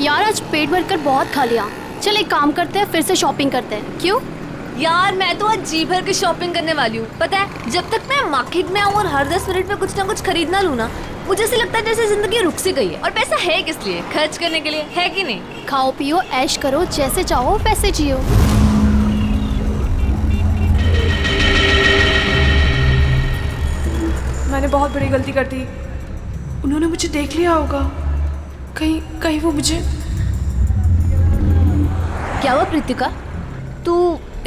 यार आज पेट भर कर बहुत खा लिया। चल एक काम करते हैं, फिर से शॉपिंग करते हैं। क्यों? यार मैं तो आज जी भर की शॉपिंग करने वाली हूँ। पता है, जब तक मैं मार्केट में आऊँ और हर 10 मिनट में कुछ ना कुछ खरीदना लूँ ना, मुझे ऐसे लगता है जैसे जिंदगी रुक सी गई है। और पैसा है किस लिए? खर्च करने के लिए, है कि नहीं? खाओ पियो ऐश करो, जैसे चाहो वैसे जियो। मैंने बहुत बड़ी गलती कर दी। उन्होंने मुझे देख लिया होगा। कहीं वो मुझे। क्या हुआ प्रीतिका, तू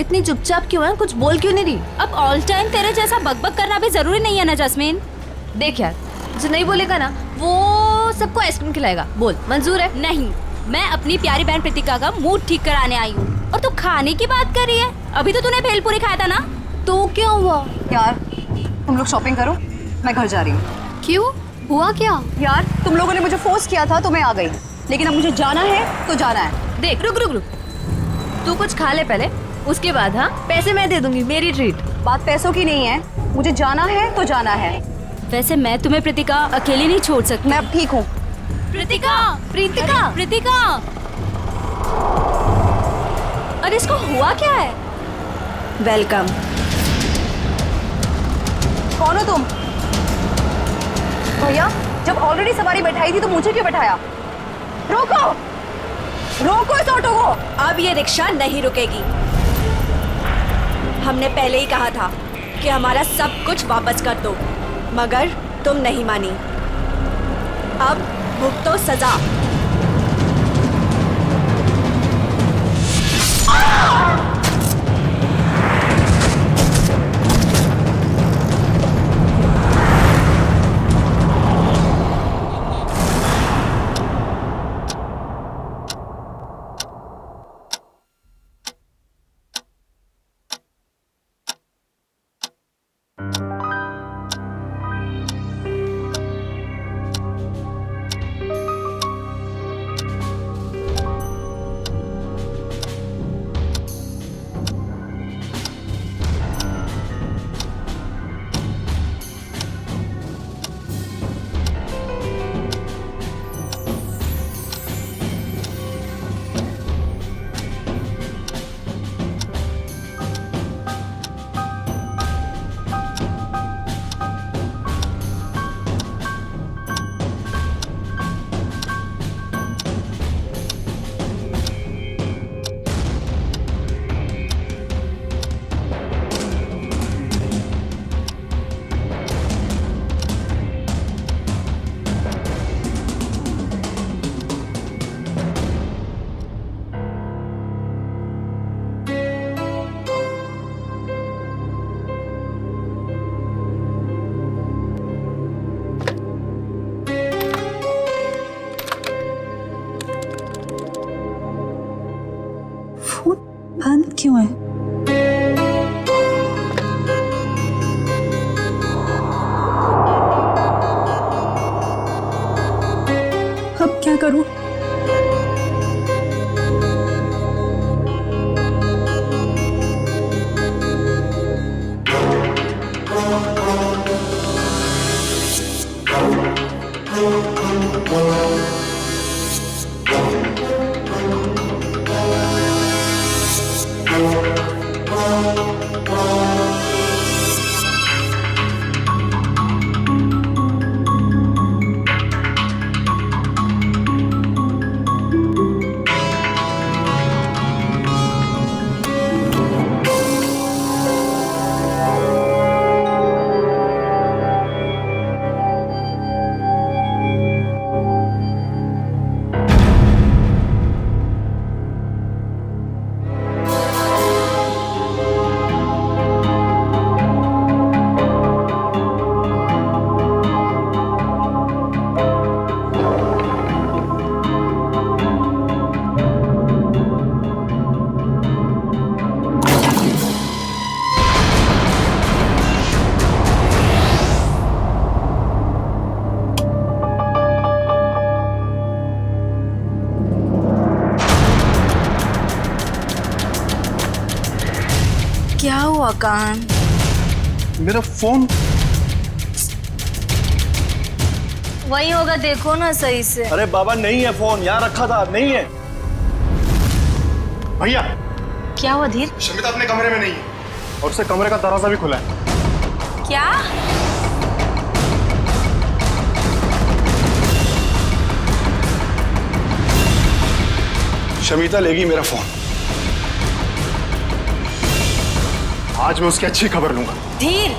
इतनी चुपचाप क्यों है? कुछ बोल क्यों नहीं रही? अब ऑल टाइम तेरे जैसा बकबक करना भी जरूरी नहीं है ना जैस्मीन। देख यार, जो नहीं बोलेगा ना वो सबको आइसक्रीम खिलाएगा। बोल, मंजूर है? नहीं, मैं अपनी प्यारी बहन प्रीतिका का मूड ठीक कराने आई हूँ और तू खाने की बात कर रही है। अभी तो तूने भेलपूरी खाया था ना। तो क्या हुआ? यार तुम लोग शॉपिंग करो, मैं घर जा रही हूँ। क्यों, हुआ क्या? यार तुम लोगों ने मुझे फोर्स किया था तो मैं आ गई, लेकिन अब मुझे जाना है तो जाना है। देख, रुक रुक रुक, तू कुछ खा ले पहले, उसके बाद हाँ पैसे मैं दे दूंगी, मेरी ट्रीट। बात पैसों की नहीं है, मुझे जाना है तो जाना है। वैसे मैं तुम्हें प्रीतिका अकेली नहीं छोड़ सकती। मैं अब ठीक हूँ। प्रीतिका, प्रीतिका, प्रीतिका, अरे इसको हुआ क्या है? वेलकम। कौन हो तुम? भैया, जब ऑलरेडी सवारी बैठाई थी तो मुझे क्यों बैठाया? रोको, रोको इस ऑटो को। अब ये रिक्शा नहीं रुकेगी। हमने पहले ही कहा था कि हमारा सब कुछ वापस कर दो, मगर तुम नहीं मानी। अब भुगतो सजा। बंद क्यों है? अब क्या करूं? क्या हुआ कान? मेरा फोन वही होगा, देखो ना सही से। अरे बाबा नहीं है फोन, यहाँ रखा था, नहीं है। भैया क्या हुआ धीर? शमिता अपने कमरे में नहीं है और उससे कमरे का दरवाजा भी खुला है। क्या? शमिता लेगी मेरा फोन। आज मैं उसकी अच्छी खबर लूंगा। धीर,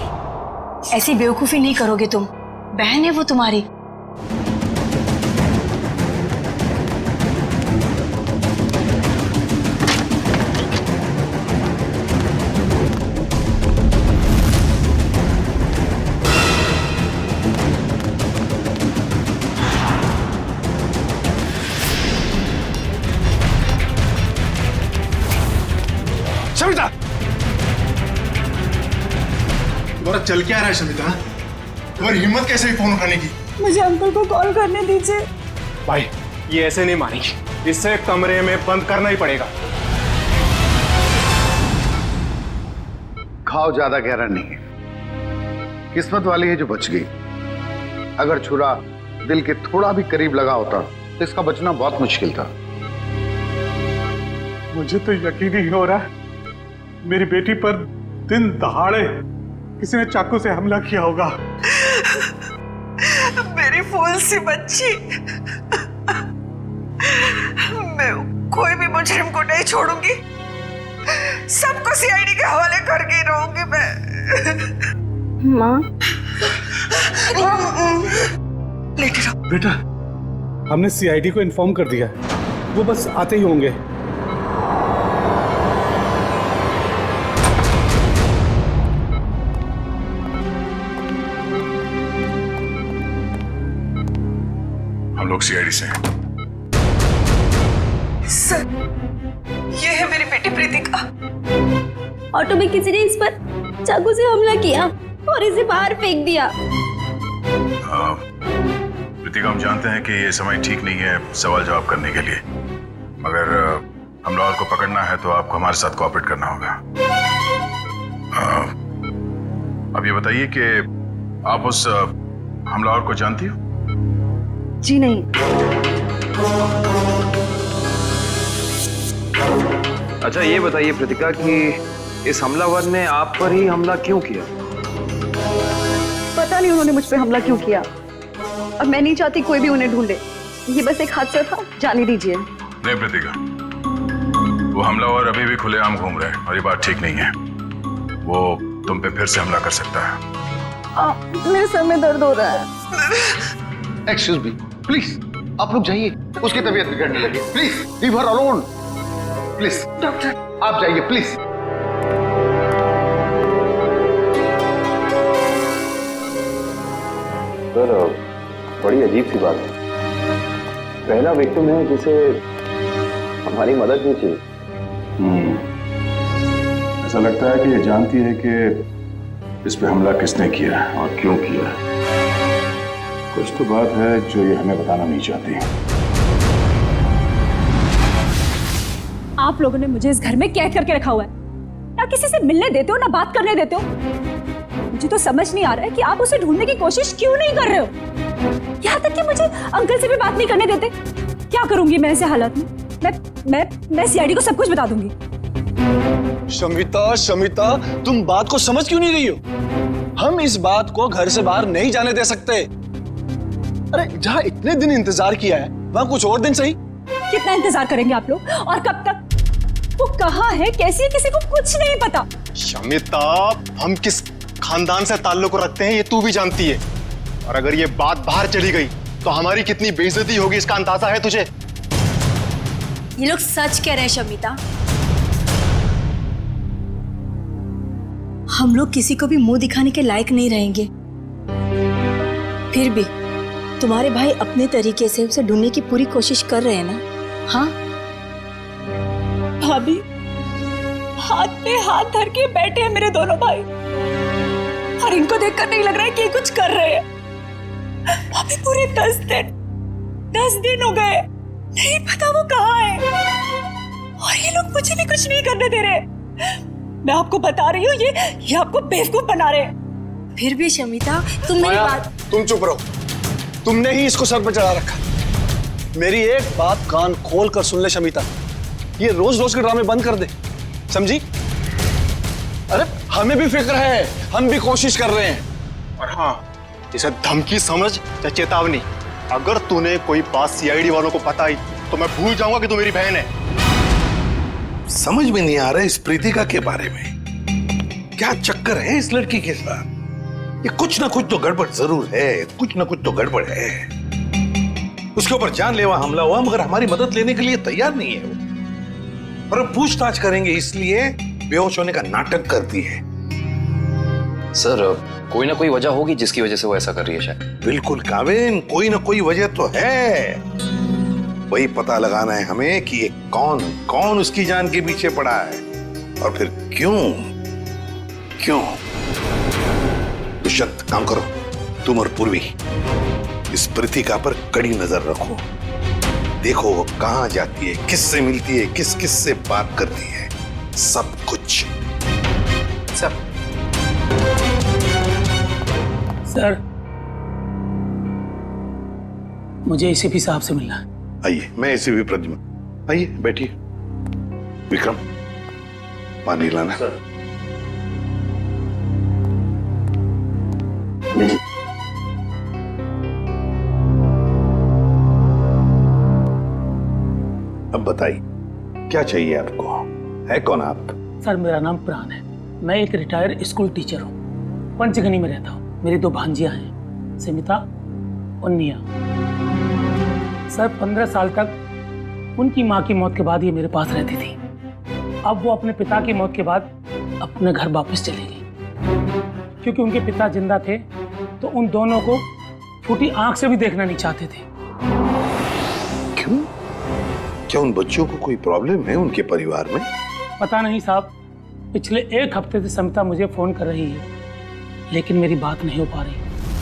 ऐसी बेवकूफी नहीं करोगे तुम। बहन है वो तुम्हारी। शमिता, तुम्हारा चल क्या रहा है शमिता? तुम्हारी हिम्मत कैसे हुई फोन उठाने की? मुझे अंकल को कॉल करने दीजिए। भाई ये ऐसे नहीं मानेगी, इससे कमरे में बंद करना ही पड़ेगा। घाव ज्यादा गहरा नहीं है, किस्मत वाली है जो बच गई। अगर छुरा दिल के थोड़ा भी करीब लगा होता तो इसका बचना बहुत मुश्किल था। मुझे तो यकीन ही नहीं हो रहा है मेरी बेटी पर दिन दहाड़े किसी ने चाकू से हमला किया होगा। मेरी फूल सी बच्ची, मैं कोई भी मुजरिम को नहीं छोड़ूंगी। सबको सीआईडी के हवाले करके रहूंगी मैं। माँ, लेटे रहो। बेटा, हमने सीआईडी को इन्फॉर्म कर दिया, वो बस आते ही होंगे। हम लोग सीआईडी से हैं। सर, ये है मेरी बेटी प्रीतिका। ऑटो में किसी ने इस पर चाकू से हमला किया और इसे बाहर फेंक दिया। प्रीतिका, हम जानते हैं कि ये समय ठीक नहीं है सवाल जवाब करने के लिए, मगर हमलावर को पकड़ना है तो आपको हमारे साथ कोऑपरेट करना होगा। अब ये बताइए कि आप उस हमलावर को जानती हो? जी नहीं। अच्छा ये बताइए प्रीतिका कि इस हमलावर ने आप पर ही हमला क्यों किया? पता नहीं उन्होंने मुझ पे हमला क्यों किया, और मैं नहीं चाहती कोई भी उन्हें ढूंढे। ये बस एक हादसा था, जाने दीजिए। नहीं प्रीतिका, वो हमलावर अभी भी खुलेआम घूम रहे हैं और ये बात ठीक नहीं है। वो तुम पे फिर से हमला कर सकता है। मेरे सर में दर्द हो रहा है। एक्सक्यूज मी, प्लीज आप लोग जाइए, उसकी तबीयत बिगड़ने लगी। Please leave her alone. Please doctor, आप जाइए प्लीज। सर, बड़ी अजीब सी बात है। पहला विक्टिम है जिसे हमारी मदद नहीं चाहिए। ऐसा लगता है कि ये जानती है कि इस पे हमला किसने किया और क्यों किया। कुछ तो बात है जो ये हमें बताना नहीं चाहती। आप लोगों ने मुझे इस घर में कैद करके रखा हुआ है। ना किसी से मिलने देते हो, ना बात करने देते हो। मुझे तो समझ नहीं आ रहा है कि आप उसे ढूंढने की कोशिश क्यों नहीं कर रहे हो। यहाँ तक कि मुझे अंकल से भी बात नहीं करने देते। क्या करूंगी मैं ऐसे हालात में? मैं सीआईडी को सब कुछ बता दूंगी। शमिता, तुम बात को समझ क्यों नहीं रही हो? हम इस बात को घर से बाहर नहीं जाने दे सकते। अरे जहाँ इतने दिन इंतजार किया है वहाँ कुछ और दिन सही। कितना इंतजार करेंगे आप लोग, और कब तक? वो कहाँ है, कैसी है, किसी को कुछ नहीं पता। शमिता, हम किस खानदान से ताल्लुक रखते हैं ये तू भी जानती है, और अगर ये बात बाहर चली गई तो हमारी कितनी बेइज्जती होगी इसका अंदाजा है तुझे? ये लोग सच कह रहे हैं शमिता। हम लोग किसी को भी मुंह दिखाने के लायक नहीं रहेंगे। फिर भी तुम्हारे भाई अपने तरीके से उसे ढूंढने की पूरी कोशिश कर रहे हैं ना? हाँ भाभी, हाथ पे हाथ धर के बैठे हैं मेरे दोनों भाई, और इनको देखकर नहीं लग रहा है कि ये कुछ कर रहे हैं। भाभी, पूरे 10 दिन हो गए, नहीं पता वो कहाँ है, और ये लोग मुझे भी कुछ नहीं करने दे रहे। मैं आपको बता रही हूँ, ये आपको बेवकूफ बना रहे हैं। फिर भी शमिता, तुम मेरी बात। तुम चुप रहो। तुमने ही इसको सर पर चढ़ा रखा। मेरी एक बात कान खोल कर सुन ले शमिता, ये रोज रोज के ड्रामे बंद कर दे, समझी? अरे हमें भी फिक्र है, हम भी कोशिश कर रहे हैं। और हाँ, इसे धमकी समझ या चेतावनी। अगर तूने कोई बात सीआईडी वालों को बताई तो मैं भूल जाऊंगा कि तू मेरी बहन है। समझ में नहीं आ रहा इस प्रीतिका के बारे में, क्या चक्कर है इस लड़की के साथ? ये कुछ ना कुछ तो गड़बड़ जरूर है, कुछ ना कुछ तो गड़बड़ है। उसके ऊपर जानलेवा हमला हुआ मगर हमारी मदद लेने के लिए तैयार नहीं है वो। और हम पूछताछ करेंगे इसलिए बेहोश होने का नाटक करती है। सर कोई ना कोई वजह होगी जिसकी वजह से वो ऐसा कर रही है शायद। बिल्कुल काविन, कोई ना कोई वजह तो है। वही पता लगाना है हमें कि ये कौन कौन उसकी जान के पीछे पड़ा है और फिर क्यों क्यों। दुष्यंत, काम करो, तुम और पूर्वी इस प्रीतिका पर कड़ी नजर रखो। देखो वो कहां जाती है, किससे मिलती है, किस किस से बात करती है, सब कुछ। सर सर मुझे एसीपी साहब से मिलना है। आइए, मैं एसीपी प्रद्युम्न, आइए बैठिए। विक्रम, पानी लाना। सर। अब बताइए क्या चाहिए आपको, है कौन आप? सर मेरा नाम प्राण है, मैं एक रिटायर्ड स्कूल टीचर हूँ, पंचगनी में रहता हूँ। मेरी 2 भांजियां हैं, स्मिता और निया। सर 15 साल तक उनकी माँ की मौत के बाद ये मेरे पास रहती थी। अब वो अपने पिता की मौत के बाद अपने घर वापस चली गई, क्योंकि उनके पिता जिंदा थे तो उन दोनों को फूटी आंख से भी देखना नहीं चाहते थे। क्यों? क्या उन बच्चों को कोई प्रॉब्लम है उनके परिवार में? पता नहीं साहब, पिछले 1 हफ्ते से समिता मुझे फोन कर रही है लेकिन मेरी बात नहीं हो पा रही,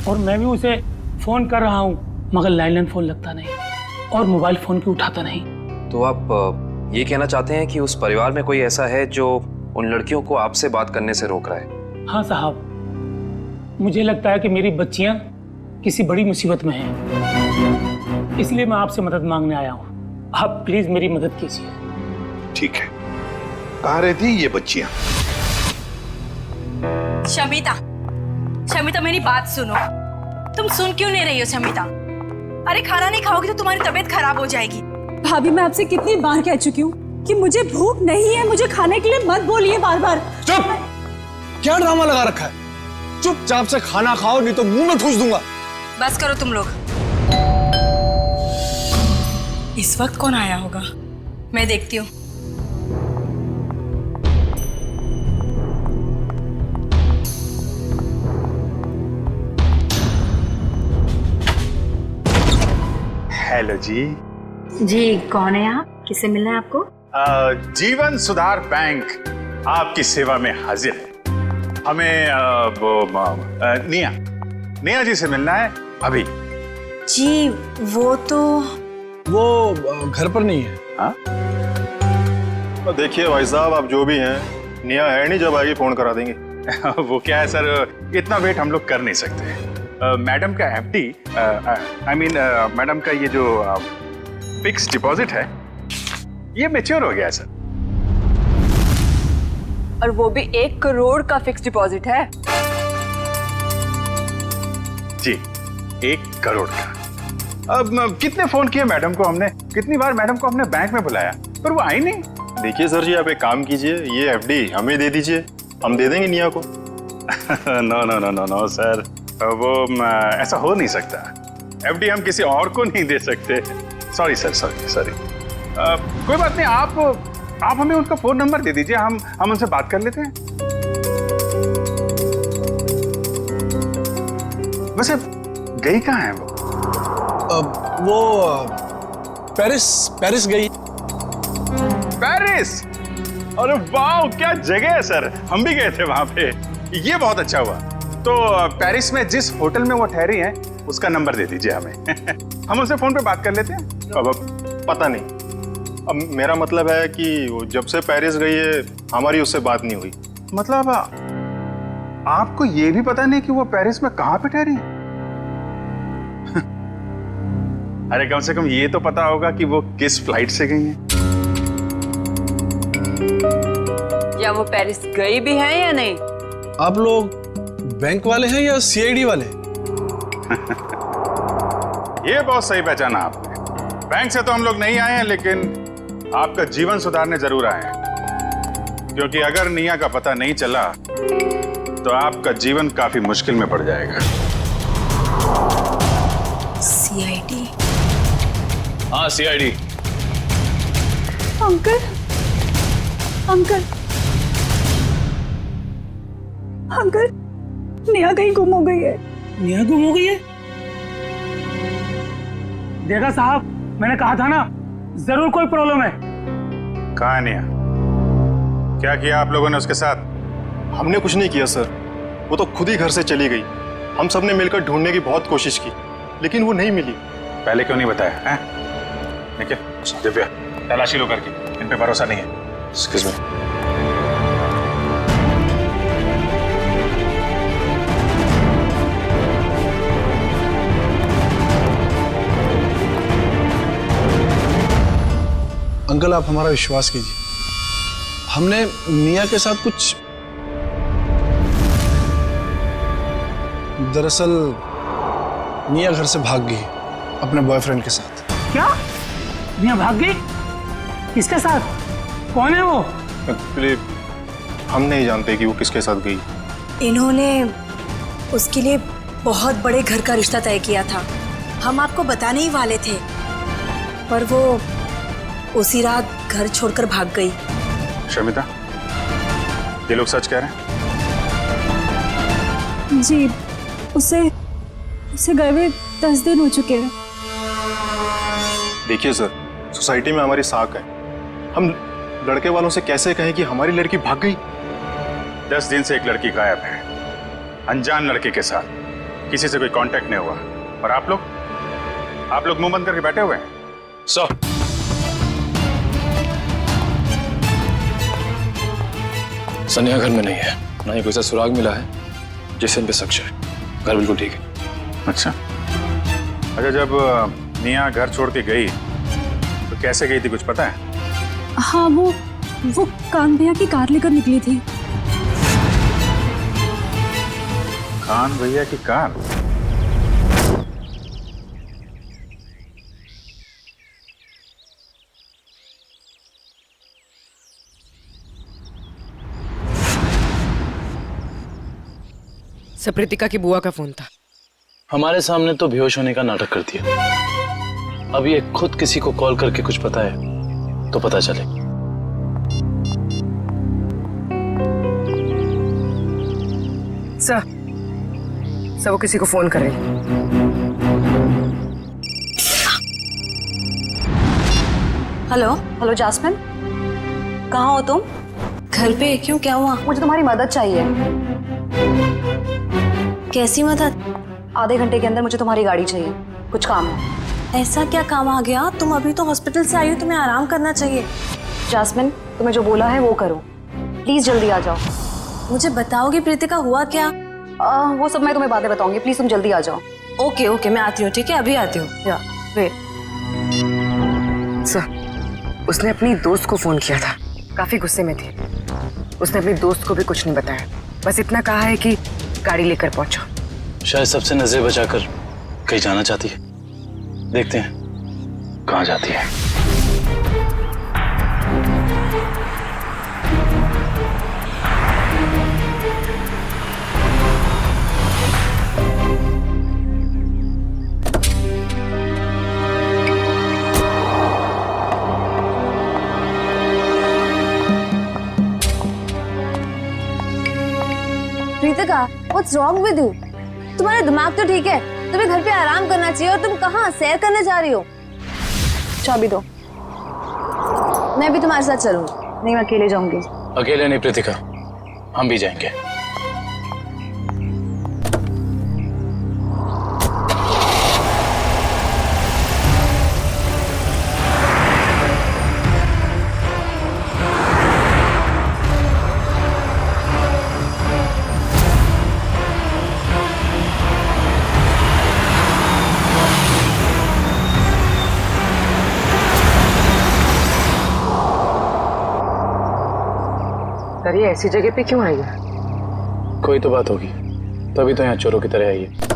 और मैं भी उसे फोन कर रहा हूँ मगर लैंडलाइन फोन लगता नहीं और मोबाइल फोन भी उठाता नहीं। तो आप ये कहना चाहते हैं कि उस परिवार में कोई ऐसा है जो उन लड़कियों को आपसे बात करने से रोक रहा है? हाँ साहब, मुझे लगता है कि मेरी बच्चियां किसी बड़ी मुसीबत में हैं, इसलिए मैं आपसे मदद मांगने आया हूँ। आप प्लीज मेरी मदद कीजिए। ठीक है, कहाँ रहती ये बच्चियां? शमिता, शमिता मेरी बात सुनो। तुम सुन क्यों नहीं रही हो शमिता? अरे खाना नहीं खाओगी तो तुम्हारी तबीयत खराब हो जाएगी। भाभी मैं आपसे कितनी बार कह चुकी हूँ कि मुझे भूख नहीं है, मुझे खाने के लिए मत बोलिए बार बार। चुप! क्या ड्रामा लगा रखा है? चुपचाप से खाना खाओ नहीं तो मुंह में ठूस दूंगा। बस करो तुम लोग। इस वक्त कौन आया होगा, मैं देखती हूँ। हेलो जी। जी कौन है आप, किससे मिलना है आपको? जीवन सुधार बैंक आपकी सेवा में हाजिर है। हमें निया जी से मिलना है अभी। जी वो घर पर नहीं है। हाँ? तो देखिए भाई साहब, आप जो भी हैं, निया है नहीं, जब आएगी फोन करा देंगे। वो क्या है सर, इतना वेट हम लोग कर नहीं सकते। मैडम का एफडी, आई मीन मैडम का ये जो फिक्स डिपॉजिट है ये मैच्योर हो गया है सर। और वो भी 1 करोड़ का फिक्स डिपॉजिट है। जी 1 करोड़ का। अब कितने फोन किए मैडम को हमने, कितनी बार मैडम को हमने बैंक में बुलाया पर वो आई नहीं। देखिए सर जी, आप एक काम कीजिए, ये एफडी हमें दे दीजिए, हम दे देंगे निया को। No no no no no sir, वो ऐसा हो नहीं सकता। एफडी हम किसी और को नहीं दे सकते। Sorry sir, sorry. कोई बात नहीं, आप हमें उनका फोन नंबर दे दीजिए, हम उनसे बात कर लेते हैं। वैसे गई कहाँ है वो? वो पेरिस गई। पेरिस? अरे वाह, क्या जगह है सर, हम भी गए थे वहां पे। ये बहुत अच्छा हुआ। तो पेरिस में जिस होटल में वो ठहरी हैं उसका नंबर दे दीजिए हमें। हम उनसे फोन पे बात कर लेते हैं। अब पता नहीं, अब मेरा मतलब है कि वो जब से पेरिस गई है हमारी उससे बात नहीं हुई। मतलब आपको ये भी पता नहीं कि वो पेरिस में कहाँ पे ठहरी? अरे कम से कम ये तो पता होगा कि वो किस फ्लाइट से गई हैं। या वो पेरिस गई भी है या नहीं? आप लोग बैंक वाले हैं या सीआईडी वाले? ये बहुत सही पहचाना आपने। बैंक से तो हम लोग नहीं आए हैं, लेकिन आपका जीवन सुधारने जरूर आए हैं। क्योंकि अगर निया का पता नहीं चला तो आपका जीवन काफी मुश्किल में पड़ जाएगा। सीआईडी? हाँ CID. Uncle, uncle, uncle, Neha कहीं गुम हो गई है। नेहा गुम हो गई है? देखा साहब, मैंने कहा था ना, जरूर कोई प्रॉब्लम है। कहाँ है निया? क्या किया आप लोगों ने उसके साथ? हमने कुछ नहीं किया सर, वो तो खुद ही घर से चली गई। हम सब ने मिलकर ढूंढने की बहुत कोशिश की, लेकिन वो नहीं मिली। पहले क्यों नहीं बताया हैं? निखिल, दिव्या, तलाशी लो करके, इन पे भरोसा नहीं है। Excuse me. अंकल आप हमारा विश्वास कीजिए, हमने निया के साथ कुछ, दरअसल निया घर से भाग गई अपने बॉयफ्रेंड के साथ। क्या? निया भाग गई? किसके साथ? कौन है वो? एक्चुअली हम नहीं जानते कि वो किसके साथ गई। इन्होंने उसके लिए बहुत बड़े घर का रिश्ता तय किया था। हम आपको बताने ही वाले थे, पर वो उसी रात घर छोड़कर भाग गई। शमिता, ये लोग सच कह रहे हैं? जी, उसे गए हुए 10 दिन हो चुके हैं। देखिए सर, सोसाइटी में हमारी साख है। हम लड़के वालों से कैसे कहें कि हमारी लड़की भाग गई? 10 दिन से एक लड़की गायब है, अनजान लड़के के साथ, किसी से कोई कांटेक्ट नहीं हुआ। और आप लोग मुंह बंद करके बैठे हुए हैं। सर, सनिया घर में नहीं है, ना ही कोई सा सुराग मिला है जिससे इन पे शक है। घर बिल्कुल ठीक है। अच्छा, जब निया घर छोड़ के गई तो कैसे गई थी, कुछ पता है? हाँ, वो कान भैया की कार लेकर निकली थी। कान भैया की कार? सप्रीतिका की बुआ का फोन था। हमारे सामने तो बेहोश होने का नाटक कर दिया। अब ये खुद किसी को कॉल करके कुछ पता है तो पता चले। सर वो किसी को फोन करे। हेलो जास्मिन, कहाँ हो तुम? घर पे? क्यों, क्या हुआ? मुझे तुम्हारी मदद चाहिए। कैसी मदद? आधे घंटे के अंदर मुझे तुम्हारी गाड़ी चाहिए, कुछ काम है। ऐसा क्या काम आ गया? तुम अभी तो हॉस्पिटल से आई हो, तुम्हें आराम करना चाहिए। जास्मिन, तुम्हें जो बोला है वो करो, प्लीज जल्दी आ जाओ। मुझे बताओगी प्रीतिका हुआ क्या? वो सब मैं तुम्हें बातें बताऊंगी, प्लीज तुम जल्दी आ जाओ। ओके मैं आती हूँ, ठीक है, अभी आती हूँ। या वेट। सर, उसने अपनी दोस्त को फोन किया था, काफी गुस्से में थी। उसने अपनी दोस्त को भी कुछ नहीं बताया, बस इतना कहा है कि गाड़ी लेकर पहुंचो। शायद सबसे नजर बचाकर कहीं जाना चाहती है। देखते हैं कहाँ जाती है। Preetika, what's wrong with you? तुम्हारा दिमाग तो ठीक है, तुम्हें घर पे आराम करना चाहिए और तुम कहाँ सैर करने जा रही हो? चाबी दो। मैं भी तुम्हारे साथ चलूंगी। नहीं, मैं अकेले जाऊंगी। अकेले नहीं प्रीतिका, हम भी जाएंगे। पर ये ऐसी जगह पे क्यों आई है? कोई तो बात होगी, तभी तो यहाँ चोरों की तरह आई है।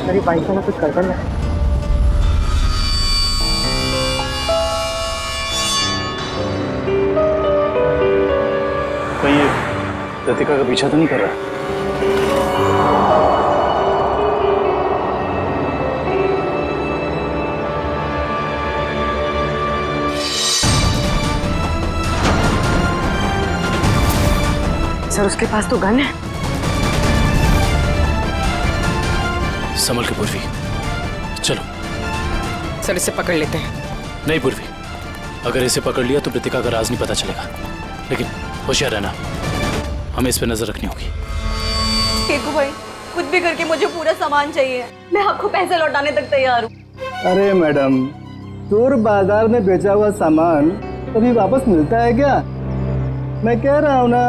मेरी बाइक वाला कुछ कर देना। कहीं ये कृतिका का पीछा तो नहीं कर रहा? सर उसके पास तो गन है। संभल के पूर्वी, चलो। सर इसे पकड़ लेते हैं। नहीं पूर्वी, अगर इसे पकड़ लिया तो कृतिका का राज नहीं पता चलेगा, लेकिन होशियार रहना, हमें इस पे नजर रखनी होगी। केकू भाई, कुछ भी करके मुझे पूरा सामान चाहिए, मैं आपको पैसे लौटाने तक तैयार हूँ। अरे मैडम, चोर बाजार में बेचा हुआ सामान कभी वापस मिलता है क्या? मैं कह रहा हूँ ना,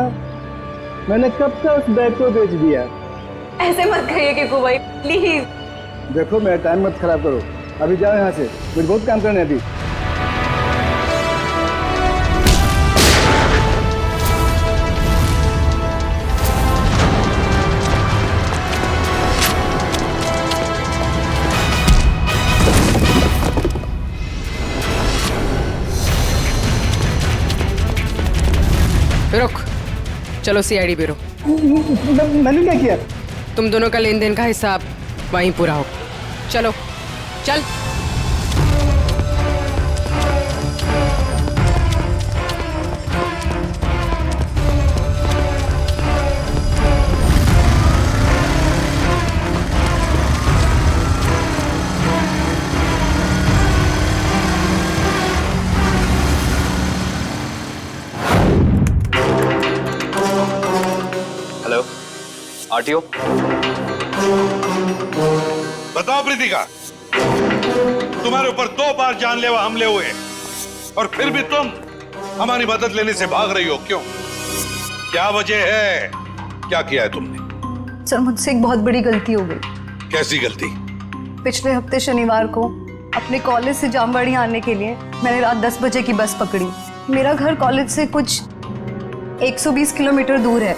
मैंने कब का उस बैग को बेच दिया। ऐसे मत कहिए केकू भाई, प्लीज। देखो मेरा टाइम मत खराब करो, अभी जाओ यहाँ से, मुझे बहुत काम करना है अभी। रुक, चलो सीआईडी ब्यूरो। मैंने क्या किया? तुम दोनों का लेन देन का हिसाब वहीं पूरा हो। चलो चल। Hello, RTO. बताओ प्रीतिका, तुम्हारे ऊपर 2 बार जानलेवा हमले हुए और फिर भी तुम हमारी मदद लेने से भाग रही हो, क्यों? क्या वजह है? क्या किया है तुमने? सर मुझसे एक बहुत बड़ी गलती हो गई। कैसी गलती? पिछले हफ्ते शनिवार को अपने कॉलेज से जामवाड़ी आने के लिए मैंने रात 10 बजे की बस पकड़ी। मेरा घर कॉलेज से कुछ 120 किलोमीटर दूर है।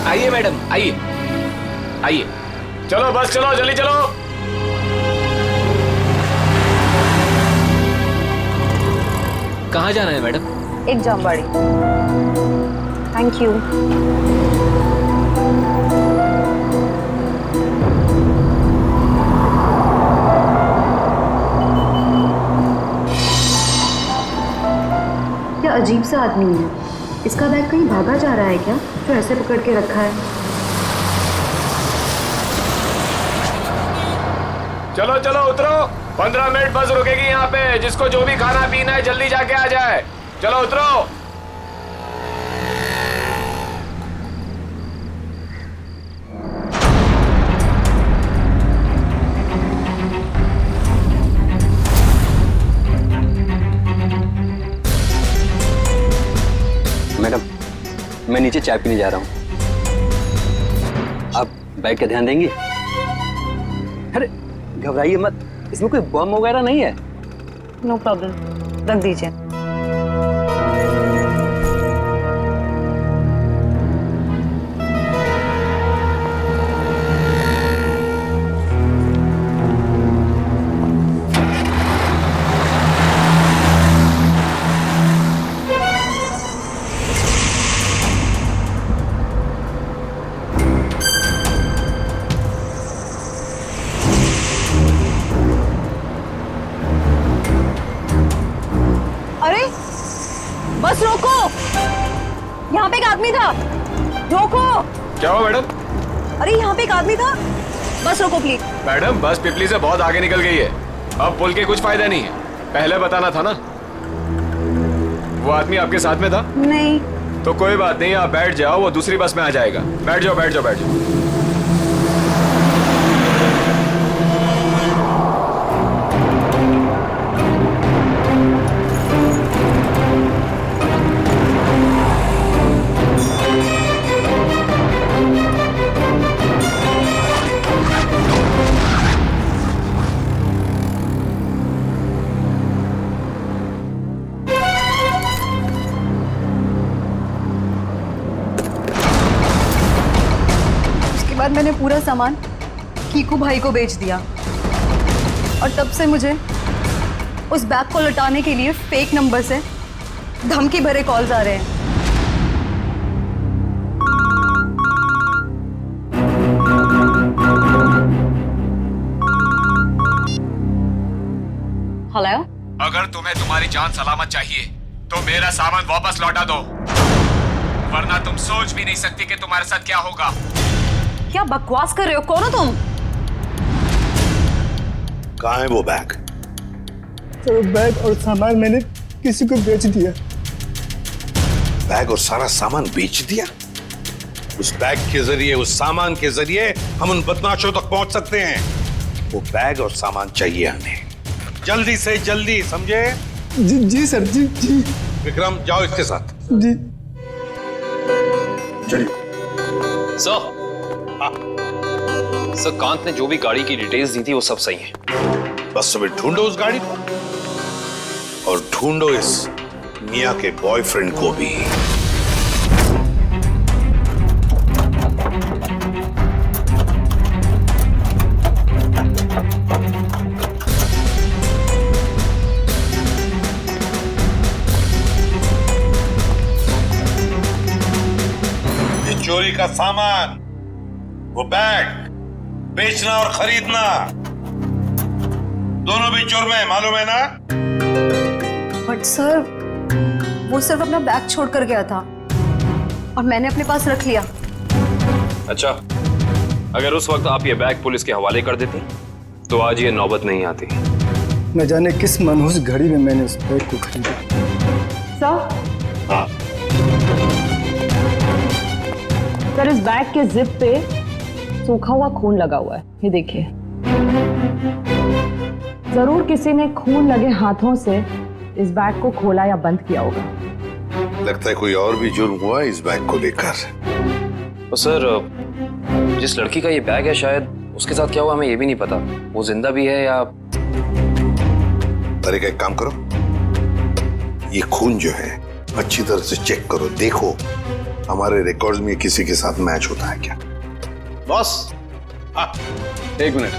आइए मैडम, आइए आइए। चलो बस चलो, जल्दी चलो। कहाँ जाना है मैडम? एक जामवाड़ी। Thank you. क्या अजीब सा आदमी है। इसका बैग कहीं भागा जा रहा है क्या, जो ऐसे पकड़ के रखा है? चलो चलो उतरो, 15 मिनट बस रुकेगी यहाँ पे। जिसको जो भी खाना पीना है जल्दी जाके आ जाए। चलो उतरो। मैडम, मैं नीचे चाय पीने जा रहा हूँ, आप बैग का ध्यान देंगी? अरे घबराइए मत, इसमें कोई बम वगैरह नहीं है। नो प्रॉब्लम, रख दीजिए। बस रोको, यहाँ पे एक आदमी था, रोको। क्या हुआ मैडम? अरे यहाँ पे एक आदमी था, बस रोको प्लीज। मैडम बस पिपली से बहुत आगे निकल गई है। अब बोल के कुछ फायदा नहीं है, पहले बताना था ना। वो आदमी आपके साथ में था? नहीं। तो कोई बात नहीं, आप बैठ जाओ, वो दूसरी बस में आ जाएगा। बैठ जाओ बैठ जाओ बैठ जाओ। मैंने पूरा सामान कीकू भाई को बेच दिया और तब से मुझे उस बैग को लौटाने के लिए फेक नंबर से धमकी भरे कॉल्स आ रहे हैं। हेलो, अगर तुम्हें तुम्हारी जान सलामत चाहिए तो मेरा सामान वापस लौटा दो, वरना तुम सोच भी नहीं सकती कि तुम्हारे साथ क्या होगा। क्या बकवास कर रहे हो? कौन हो तुम? कहाँ है वो बैग? तो बैग और सामान मैंने किसी को बेच दिया। बैग और सारा सामान बेच दिया? उस बैग के जरिए, उस सामान के जरिए हम उन बदमाशों तक पहुंच सकते हैं। वो बैग और सामान चाहिए हमें, जल्दी से जल्दी, समझे? जी सर, जी। विक्रम, जाओ इसके साथ। जी चलिए। सर, कांत ने जो भी गाड़ी की डिटेल्स दी थी वो सब सही है। बस तुम्हें ढूंढो उस गाड़ी को और ढूंढो इस मियां के बॉयफ्रेंड को भी। ये चोरी का सामान, वो बैग बेचना और खरीदना दोनों भी जुर्म है, मालूम है ना? बट सर, वो सिर्फ अपना बैग छोड़ कर गया था और मैंने अपने पास रख लिया। अच्छा, अगर उस वक्त आप ये बैग पुलिस के हवाले कर देती तो आज ये नौबत नहीं आती। न जाने किस मनहूस घड़ी में मैंने उस बैग को खरीदा। सर, इस बैग के जिप पे सूखा हुआ खून लगा हुआ है, ये देखिए। जरूर किसी ने खून लगे हाथों से इस बैग को खोला या बंद किया होगा। लगता है कोई और भी जुर्म हुआ इस बैग को लेकर। तो सर, जिस लड़की का ये बैग है, शायद उसके साथ क्या हुआ हमें ये भी नहीं पता। वो जिंदा भी है या... अरे, एक काम करो, ये खून जो है अच्छी तरह से चेक करो, देखो हमारे रिकॉर्ड्स में किसी के साथ मैच होता है क्या। बॉस, हाँ, एक मिनट।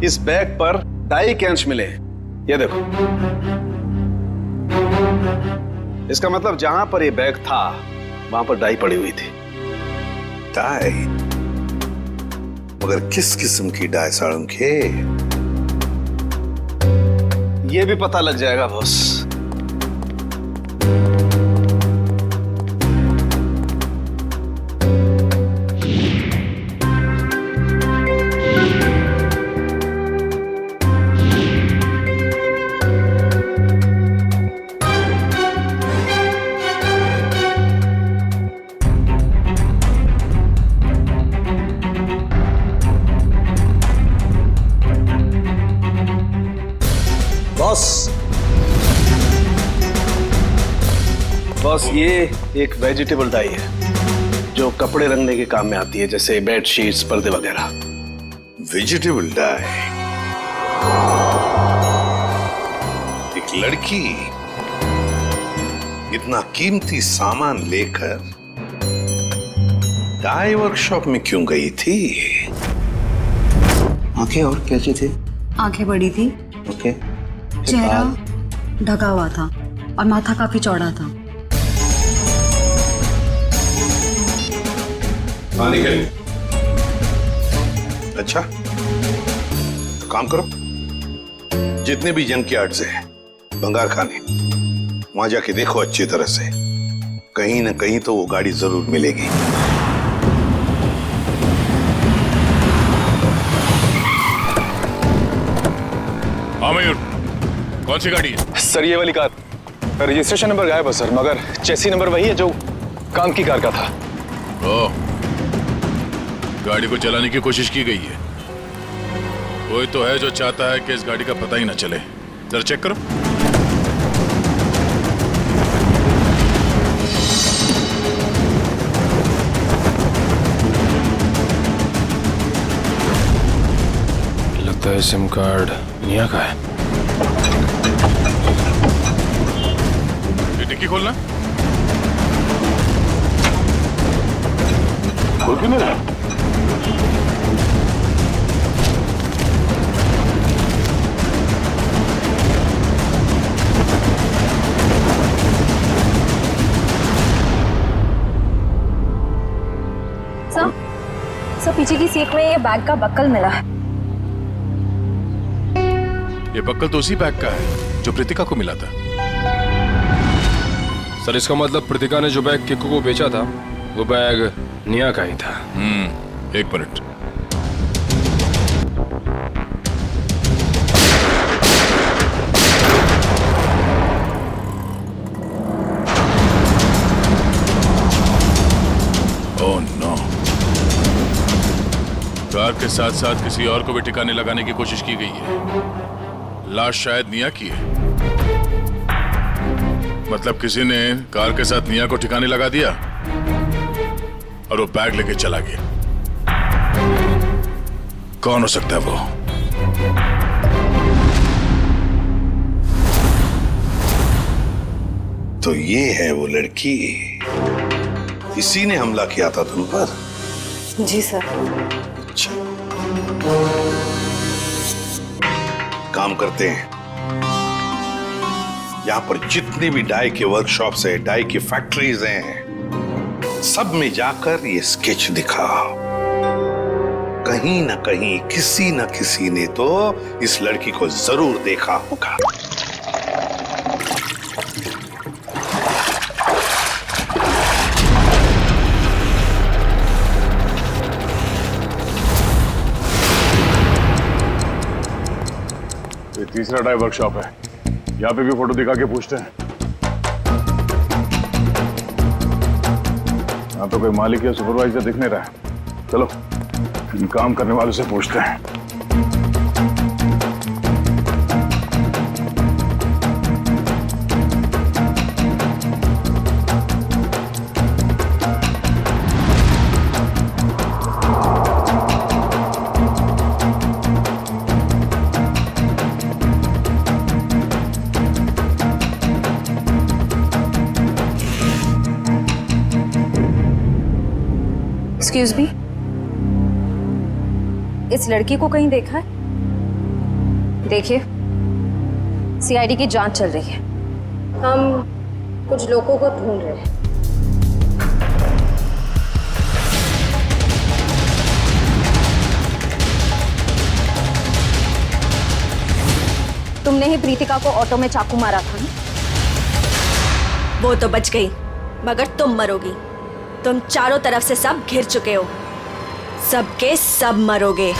इस बैग पर डाई के अंश मिले हैं, ये देखो। इसका मतलब जहां पर ये बैग था वहां पर डाई पड़ी हुई थी। डाई? मगर किस किस्म की डाई साळुंखे? ये भी पता लग जाएगा बॉस। बॉस, ये एक वेजिटेबल डाई है जो कपड़े रंगने के काम में आती है, जैसे बेड शीट्स, पर्दे वगैरह। Vegetable die? एक लड़की इतना कीमती सामान लेकर डाई वर्कशॉप में क्यों गई थी? आंखें और कैसी थी? आंखें बड़ी थी। ओके। चेहरा ढका हुआ था और माथा काफी चौड़ा था। अच्छा, तो काम करो, जितने भी जंक यार्ड्स हैं, भंगार खाने, वहां जाके देखो अच्छी तरह से, कहीं ना कहीं तो वो गाड़ी जरूर मिलेगी। मयूर, कौन सी गाड़ी है? सर ये वाली कार, रजिस्ट्रेशन नंबर गायब है सर, मगर चेसी नंबर वही है जो काम की कार का था। ओह, गाड़ी को चलाने की कोशिश की गई है। कोई तो है जो चाहता है कि इस गाड़ी का पता ही ना चले। जरा चेक करो। लगता है सिम कार्ड निया का है। ये डिक्की खोलना। खोल क्यों नहीं रहा? सर पीछे की सीट में ये बैग का बक्कल मिला है। ये बक्कल तो उसी बैग का है जो प्रीतिका को मिला था। सर इसका मतलब प्रीतिका ने जो बैग किक्कू को बेचा था वो बैग निया का ही था। एक मिनट। ओह नो, कार के साथ साथ किसी और को भी ठिकाने लगाने की कोशिश की गई है। लाश शायद निया की है। मतलब किसी ने कार के साथ निया को ठिकाने लगा दिया और वो बैग लेके चला गया। कौन हो सकता है वो? तो ये है वो लड़की, इसी ने हमला किया था तुम पर? जी सर। अच्छा, काम करते हैं, यहां पर जितनी भी डाई के वर्कशॉप्स है, डाई की फैक्ट्रीज हैं, सब में जाकर ये स्केच दिखाओ। कहीं ना कहीं किसी न किसी ने तो इस लड़की को जरूर देखा होगा। ये तीसरा डाई वर्कशॉप है, यहाँ पे भी फोटो दिखा के पूछते हैं। यहाँ तो कोई मालिक या सुपरवाइजर दिख नहीं रहा है। चलो इन काम करने वालों से पूछते हैं। एक्सक्यूज मी, इस लड़की को कहीं देखा है? देखिए, सीआईडी की जांच चल रही है, हम कुछ लोगों को ढूंढ रहे हैं। तुमने ही प्रीतिका को ऑटो में चाकू मारा था ना? वो तो बच गई, मगर तुम मरोगी। तुम चारों तरफ से सब घिर चुके हो, सबके सब मरोगे।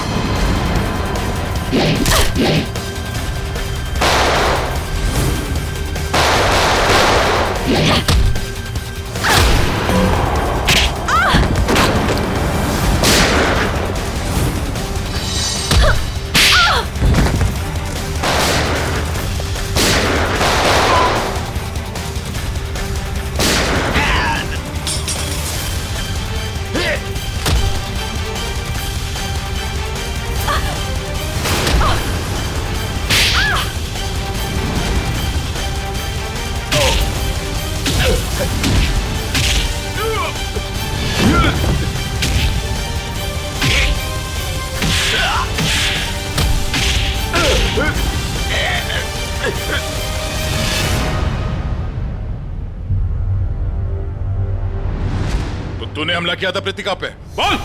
तो तूने हमला किया था प्रीतिका पे, बोल।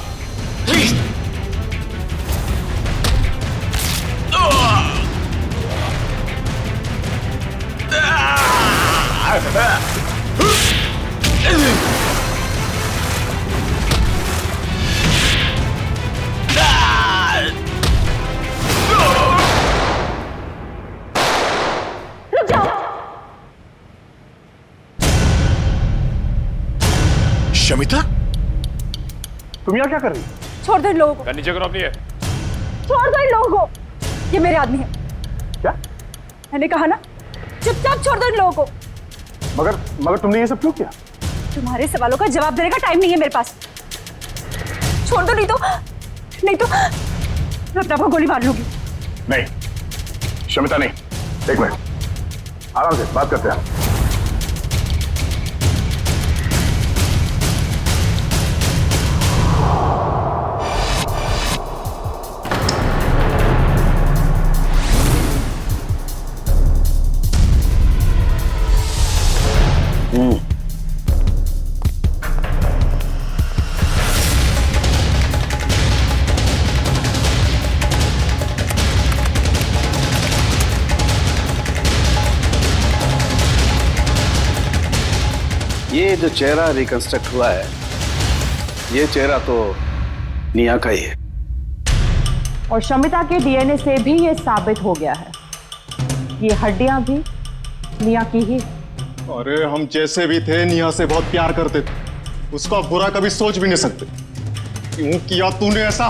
तुम यहाँ क्या कर रही हो? छोड़ दो इन लोगों को, नीचे करो अपनी है। छोड़ दो इन लोगों को, ये मेरे आदमी है। क्या? मैंने कहा ना, चुपचाप छोड़ दो इन लोगों को। मगर तुमने ये सब क्यों किया? तुम्हारे सवालों का जवाब देने का टाइम नहीं है मेरे पास। छोड़ दो, नहीं तो मैं अपने आप को गोली मार लूंगी। नहीं शमिता नहीं, एक मिनट, आराम से बात करते हैं। ये जो चेहरा रिकंस्ट्रक्ट हुआ है, ये चेहरा तो निया का ही है। और शमिता के डीएनए से भी ये साबित हो गया है, ये हड्डियां भी निया की ही। अरे हम जैसे भी थे निया से बहुत प्यार करते थे, उसका बुरा कभी सोच भी नहीं सकते। क्यों किया तूने ऐसा?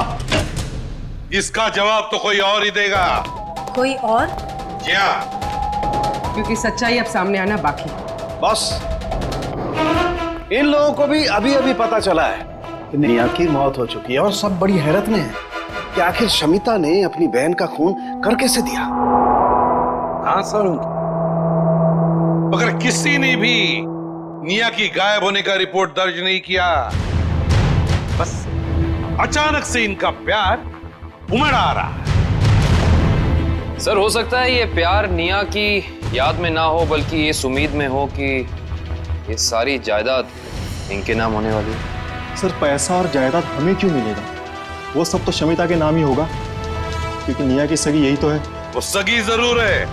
इसका जवाब तो कोई और ही देगा। कोई और? क्या? क्योंकि सच्चाई अब सामने आना बाकी। बॉस, इन लोगों को भी अभी अभी पता चला है कि निया की मौत हो चुकी है और सब बड़ी हैरत में है कि आखिर शमिता ने अपनी बहन का खून कर कैसे दिया। हाँ सर, मगर किसी ने भी निया की गायब होने का रिपोर्ट दर्ज नहीं किया। बस अचानक से इनका प्यार उमड़ आ रहा है। सर हो सकता है ये प्यार निया की याद में ना हो, बल्कि इस उम्मीद में हो कि ये सारी जायदाद इनके नाम होने वाली है। सर पैसा और जायदाद हमें क्यों मिलेगा? वो सब तो शमिता के नाम ही होगा, क्योंकि निया की सगी यही तो है। वो सगी जरूर है,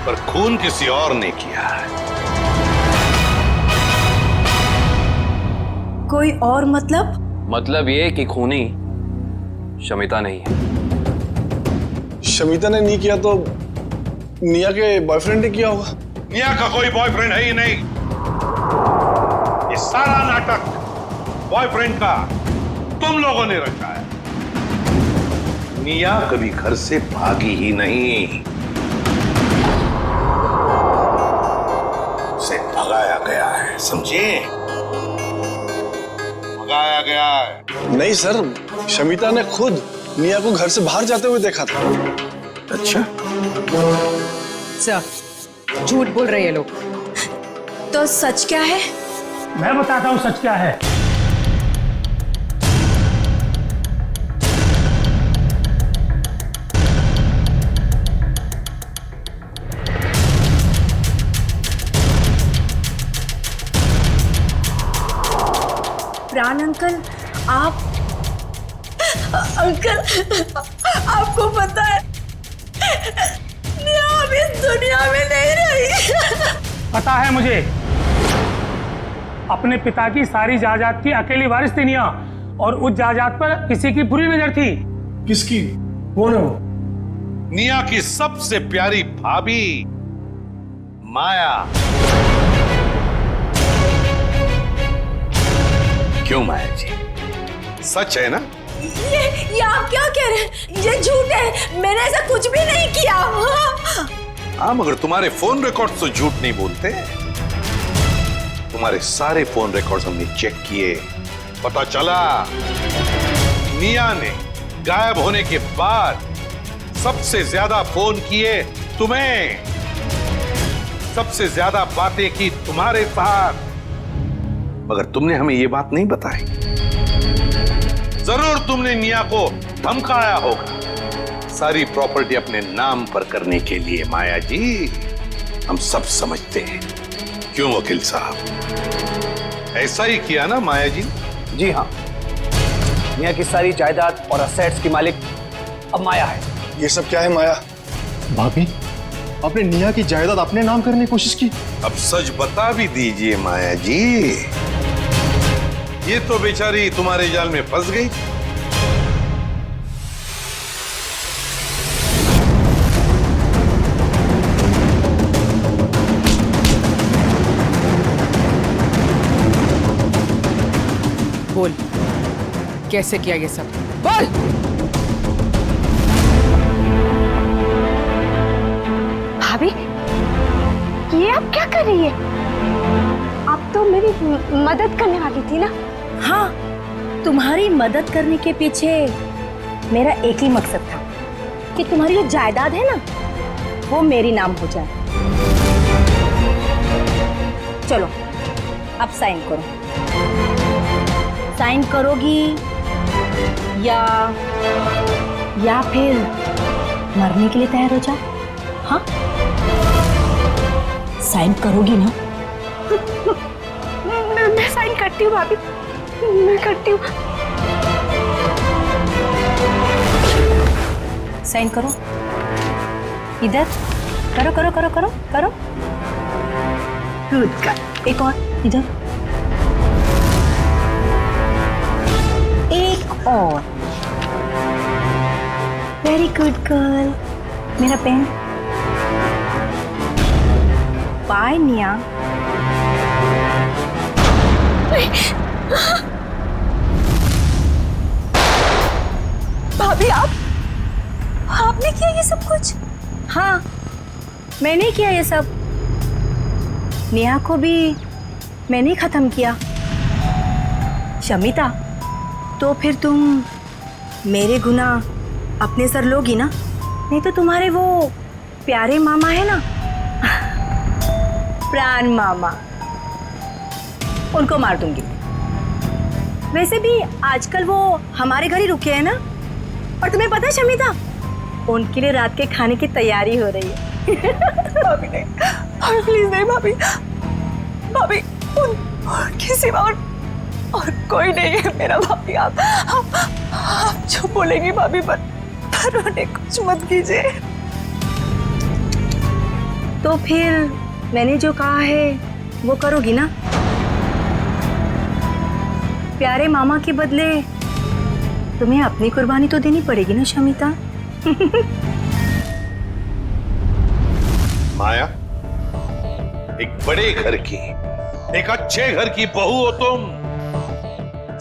पर खून किसी और ने किया है। कोई और मतलब? मतलब ये कि खूनी शमिता नहीं है। शमिता ने नहीं किया तो निया के बॉयफ्रेंड ने किया होगा। निया का कोई बॉयफ्रेंड है ही नहीं। ये सारा नाटक बॉयफ्रेंड का तुम लोगों ने रचा है। निया कभी घर से भागी ही नहीं, उसे भगाया गया है, समझे? भगाया गया है। नहीं सर, शमिता ने खुद निया को घर से बाहर जाते हुए देखा था। अच्छा सर, झूठ बोल रहे हैं लोग। तो सच क्या है? मैं बताता हूँ सच क्या है। प्राण अंकल, आप अंकल, आपको पता है निया अब इस दुनिया में नहीं रही। पता है मुझे, अपने पिता की सारी जायदाद की अकेली वारिस थी निया, और उस जायदाद पर किसी की बुरी नजर थी। किसकी? कौन है वो? निया की सबसे प्यारी भाभी माया। क्यों माया जी, सच है ना? ये आप क्या कह रहे हैं? ये झूठ है, मैंने ऐसा कुछ भी नहीं किया। हाँ, मगर तुम्हारे फोन रिकॉर्ड्स तो झूठ नहीं बोलते। तुम्हारे सारे फोन रिकॉर्ड्स हमने चेक किए, पता चला निया ने गायब होने के बाद सबसे ज्यादा फोन किए तुम्हें, सबसे ज्यादा बातें की तुम्हारे साथ, मगर तुमने हमें ये बात नहीं बताई। जरूर तुमने निया को धमकाया होगा सारी प्रॉपर्टी अपने नाम पर करने के लिए। माया जी, हम सब समझते हैं। क्यों वकील साहब, ऐसा ही किया ना माया जी? जी हाँ, निया की सारी जायदाद और असेट्स की मालिक अब माया है। ये सब क्या है माया? भाभी, आपने निया की जायदाद अपने नाम करने की कोशिश की। अब सच बता भी दीजिए माया जी, ये तो बेचारी तुम्हारे जाल में फंस गई। बोल, कैसे किया ये सब? बोल। भाभी, ये आप क्या कर रही है? आप तो मेरी मदद करने वाली थी ना? हाँ, तुम्हारी मदद करने के पीछे मेरा एक ही मकसद था कि तुम्हारी जो जायदाद है ना, वो मेरी नाम हो जाए। चलो, अब साइन करो। साइन करोगी या फिर मरने के लिए तैयार हो जाओ? हाँ, साइन करोगी ना? मैं साइन करती हूँ भाभी, मैं करती हूँ। साइन करो, इधर करो करो करो करो करो। Good girl. एक और, इधर। एक और। Very good girl. मेरा पेन। बाय निया। भाभी, आपने किया ये सब कुछ? हाँ, मैंने किया ये सब। नेहा को भी मैंने ही खत्म किया। शमिता, तो फिर तुम मेरे गुनाह अपने सर लोगी ना? नहीं तो तुम्हारे वो प्यारे मामा है ना, प्राण मामा, उनको मार दूंगी। वैसे भी आजकल वो हमारे घर ही रुके हैं ना। और तुम्हें पता है शमिता, उनके लिए रात के खाने की तैयारी हो रही है। भाभी नहीं, भाभी प्लीज नहीं भाभी, भाभी उनके सिवा और कोई नहीं है मेरा। भाभी आप जो बोलेंगी भाभी, पर उन्हें कुछ मत कीजिए। तो फिर मैंने जो कहा है वो करोगी ना? प्यारे मामा के बदले तुम्हें अपनी कुर्बानी तो देनी पड़ेगी ना शमिता? माया, एक बड़े घर की, एक अच्छे घर की बहू हो तुम।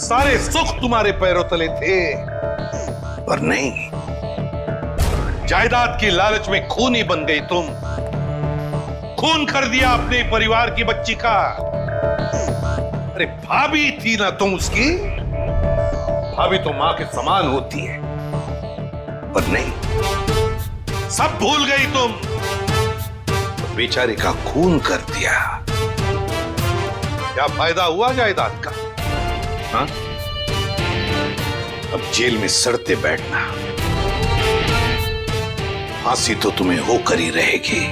सारे सुख तुम्हारे पैरों तले थे, पर नहीं, जायदाद की लालच में खूनी बन गई तुम। खून कर दिया अपने परिवार की बच्ची का। अरे भाभी थी ना तुम उसकी? भाभी तो मां के समान होती है, पर नहीं, सब भूल गई तुम। बेचारे का खून कर दिया। क्या फायदा हुआ जायदाद का? हाँ? अब जेल में सड़ते बैठना, फांसी तो तुम्हें होकर ही रहेगी।